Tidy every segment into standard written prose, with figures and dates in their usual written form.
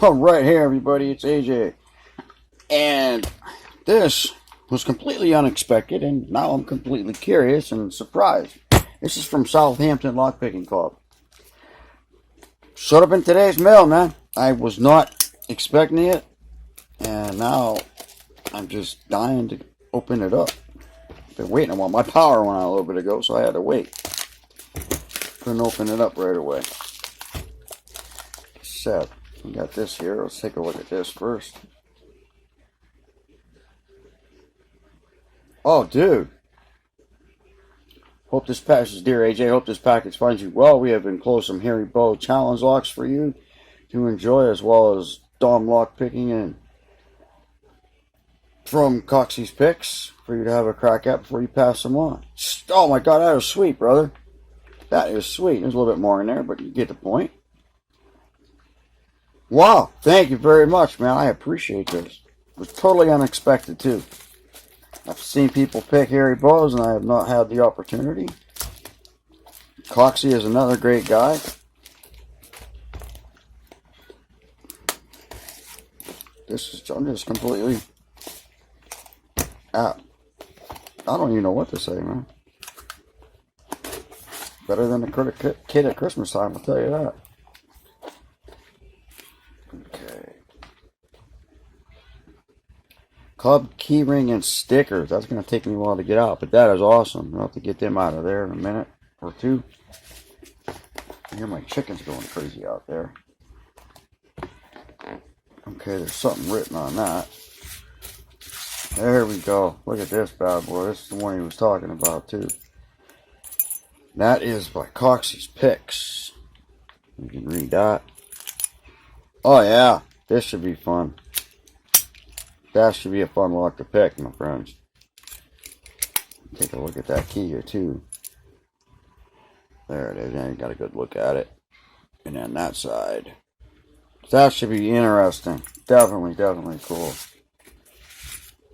Alright, hey everybody, it's AJ. And this was completely unexpected, and now I'm completely curious and surprised. This is from Hampton Lockpicking Club. Showed up in today's mail, man. I was not expecting it, and now I'm just dying to open it up. Been waiting. Well, my power went out a little bit ago, so I had to wait. Couldn't open it up right away. Sad. We got this here. Let's take a look at this first. Oh, dude. Hope this package, dear AJ, hope this package finds you well. We have enclosed some Hairy Bow challenge locks for you to enjoy, as well as Dom lock picking and from Coxie's picks for you to have a crack at before you pass them on. Oh my god, that is sweet, brother. That is sweet. There's a little bit more in there, but you get the point. Wow, thank you very much, man. I appreciate this. It was totally unexpected, too. I've seen people pick Hairy Bows, and I have not had the opportunity. Coxie is another great guy. I'm just completely... I don't even know what to say, man. Better than a kid at Christmas time, I'll tell you that. Okay. Club keyring and stickers. That's going to take me a while to get out, but that is awesome. I'll have to get them out of there in a minute or two. I hear my chickens going crazy out there. Okay, there's something written on that. There we go. Look at this bad boy. This is the one he was talking about, too. That is by Coxie's Picks. You can read that. Oh yeah, this should be fun. That should be a fun lock to pick, my friends. Take a look at that key here too. There it is. Now you got a good look at it. And then that side. That should be interesting. Definitely cool.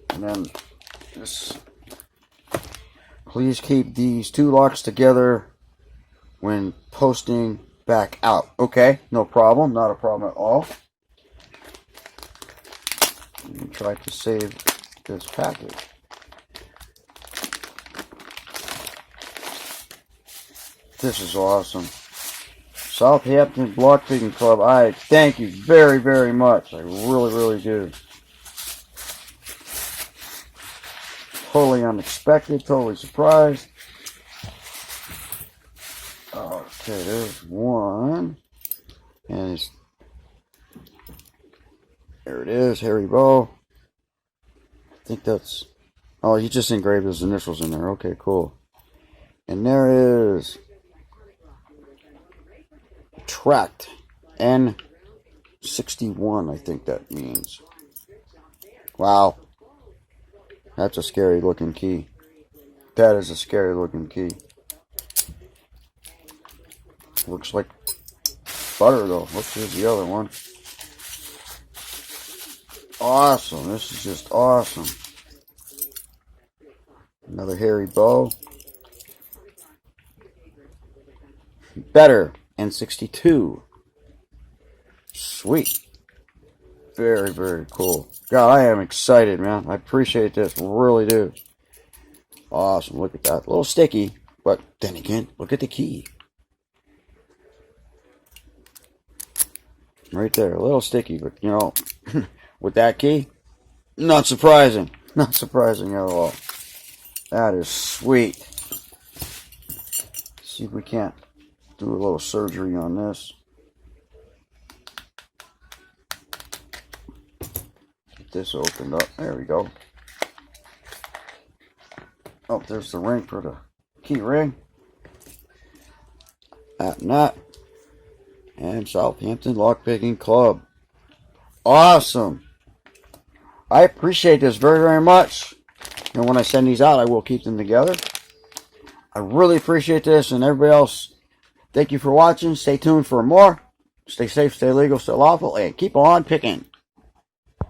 And then this. Please keep these two locks together when posting back out. Okay, no problem. Not a problem at all. Let me try to save this package. This is awesome. Hampton Lockpicking Club, I thank you very, very much. I really do. Totally unexpected, totally surprised. Okay, there's one. And there it is, Hairy Bow. I think that's... Oh, he just engraved his initials in there. Okay, cool. And there is... Tracked N61, I think that means. Wow. That's a scary looking key. That is a scary looking key. Looks like butter though. Look, here's the other one. Awesome. This is just awesome. Another Hairy Bow. Better. N62. Sweet. Very cool. God, I am excited, man. I appreciate this. Really do. Awesome. Look at that. A little sticky. But then again, look at the key. Right there. A little sticky. But, you know, with that key, not surprising. Not surprising at all. That is sweet. Let's see if we can't do a little surgery on this. Get this opened up. There we go. Oh, there's the ring for the key ring. That nut. And Hampton Lockpicking Club. Awesome. I appreciate this very much. And when I send these out, I will keep them together. I really appreciate this, and everybody else, thank you for watching. Stay tuned for more. Stay safe, stay legal, stay lawful, and keep on picking.